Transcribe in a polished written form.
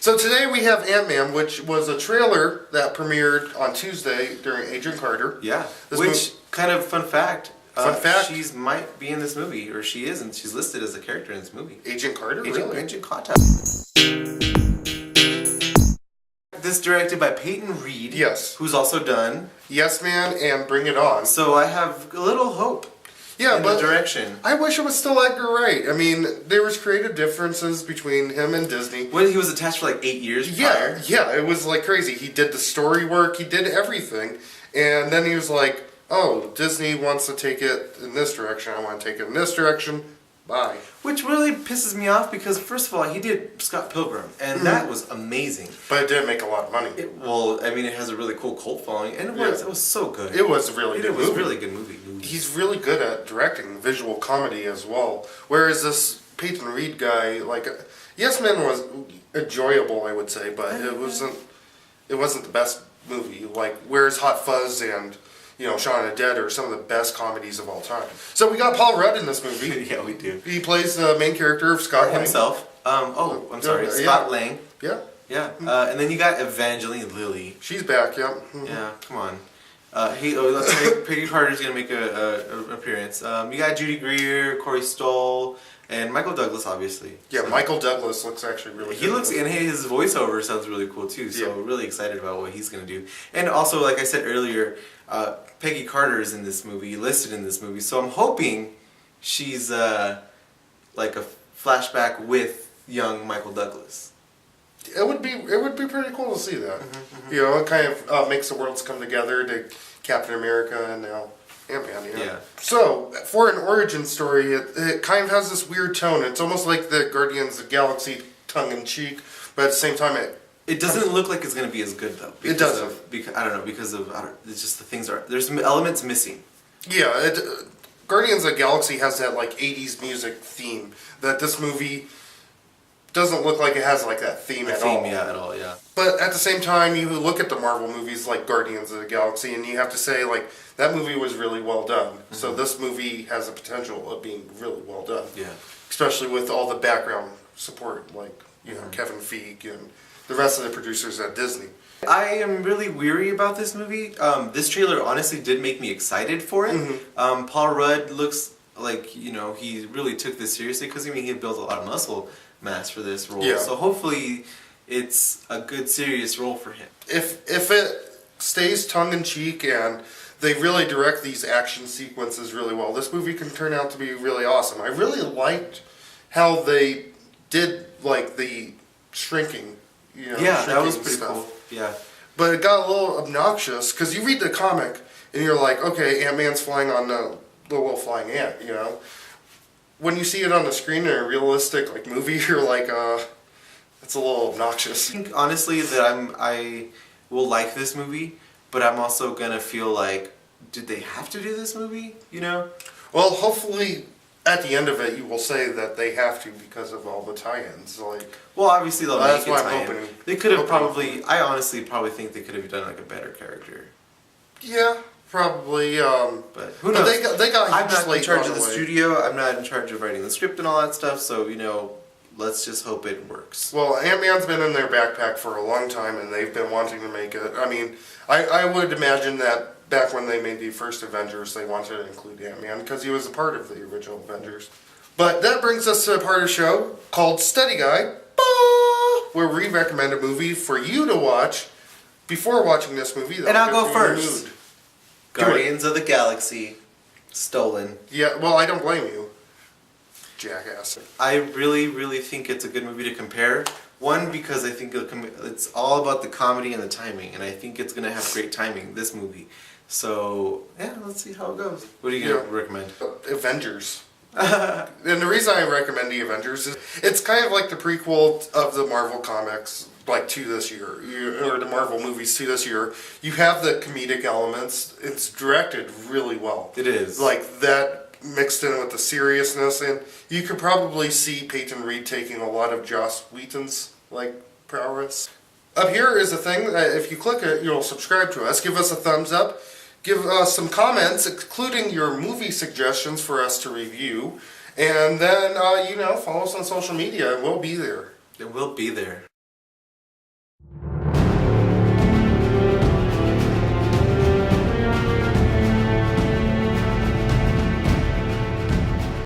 So today we have Ant-Man, which was a trailer that premiered on Tuesday during Agent Carter. Yeah. Kind of fun fact. Fun fact. She might be in this movie, or she is, and she's listed as a character in this movie. Agent Carter, Agent, really? Agent Carter. This directed by Peyton Reed. Yes. Who's also done Yes Man and Bring It On. So I have a little hope. Yeah, in but the direction. I wish it was still Edgar Wright. I mean, there was creative differences between him and Disney. When he was attached for like 8 years prior. Yeah, it was like crazy. He did the story work, he did everything, and then he was like, oh, Disney wants to take it in this direction, I want to take it in this direction, bye. Which really pisses me off because, first of all, he did Scott Pilgrim, and that was amazing. But it didn't make a lot of money. It has a really cool cult following, and it was so good. It was a really good movie. It was a really good movie. He's really good at directing visual comedy as well. Whereas this Peyton Reed guy, like, Yes Man was enjoyable, I would say, but it wasn't the best movie. Like, Where's Hot Fuzz and, you know, Shaun of the Dead are some of the best comedies of all time. So we got Paul Rudd in this movie. Yeah, we do. He plays the main character of Scott Lang. Himself. I'm sorry, Scott Lang. Yeah. Yeah. And then you got Evangeline Lilly. She's back, yeah. Yeah, come on. Peggy Carter's gonna make an appearance. You got Judy Greer, Corey Stoll, and Michael Douglas, obviously. Yeah, so, Michael Douglas looks actually really good. He looks, and his voiceover sounds really cool too. So really excited about what he's gonna do. And also, like I said earlier, Peggy Carter is in this movie, listed in this movie. So I'm hoping she's like a flashback with young Michael Douglas. It would be pretty cool to see that. You know, it kind of makes the worlds come together to Captain America and now Ant-Man. You know? Yeah. So for an origin story, it kind of has this weird tone. It's almost like the Guardians of the Galaxy tongue-in-cheek, but at the same time it doesn't look like it's going to be as good though. It doesn't. It's just there's some elements missing. Yeah, Guardians of the Galaxy has that like 80s music theme that this movie doesn't look like it has like that theme at all. Yeah, at all, yeah. But at the same time, you look at the Marvel movies like Guardians of the Galaxy and you have to say like that movie was really well done. So this movie has the potential of being really well done. Yeah. Especially with all the background support like, you know, Kevin Feige and the rest of the producers at Disney. I am really weary about this movie. This trailer honestly did make me excited for it. Paul Rudd looks like, you know, he really took this seriously because, I mean, he built a lot of muscle mass for this role. Yeah. So hopefully it's a good, serious role for him. If it stays tongue-in-cheek and they really direct these action sequences really well, this movie can turn out to be really awesome. I really liked how they did, like, the shrinking. You know, yeah, that was pretty cool. Yeah. But it got a little obnoxious, because you read the comic, and you're like, okay, Ant-Man's flying on the little flying ant, you know? When you see it on the screen in a realistic like movie, you're like, it's a little obnoxious. I think, honestly, that I will like this movie, but I'm also gonna feel like, did they have to do this movie, you know? Well, hopefully at the end of it, you will say that they have to because of all the tie-ins. Like, well, obviously they'll make it tie-in. I'm hoping. They could have probably. I honestly probably think they could have done like a better character. Yeah, probably. But who knows? They got. I'm not in charge of the studio. I'm not in charge of writing the script and all that stuff. So you know, let's just hope it works. Well, Ant-Man's been in their backpack for a long time, and they've been wanting to make it. I mean, I would imagine that. Back when they made the first Avengers, they wanted to include Ant-Man because he was a part of the original Avengers. But that brings us to a part of the show called Study Guide, where we recommend a movie for you to watch before watching this movie. And I'll go first. Guardians of the Galaxy, Stolen. Yeah, well, I don't blame you, jackass. I really, really think it's a good movie to compare. One, because I think it's all about the comedy and the timing, and I think it's going to have great timing, this movie. So, yeah, let's see how it goes. What are you going to recommend? Avengers. And the reason I recommend the Avengers is it's kind of like the prequel of the Marvel comics, like to this year, or the Marvel movies to this year. You have the comedic elements. It's directed really well. It is. Like that mixed in with the seriousness, and you could probably see Peyton Reed taking a lot of Joss Whedon's like prowess. Up here is a thing that if you click it, you'll subscribe to us. Give us a thumbs up. Give us some comments, including your movie suggestions for us to review. And then, you know, follow us on social media, and we'll be there. It will be there.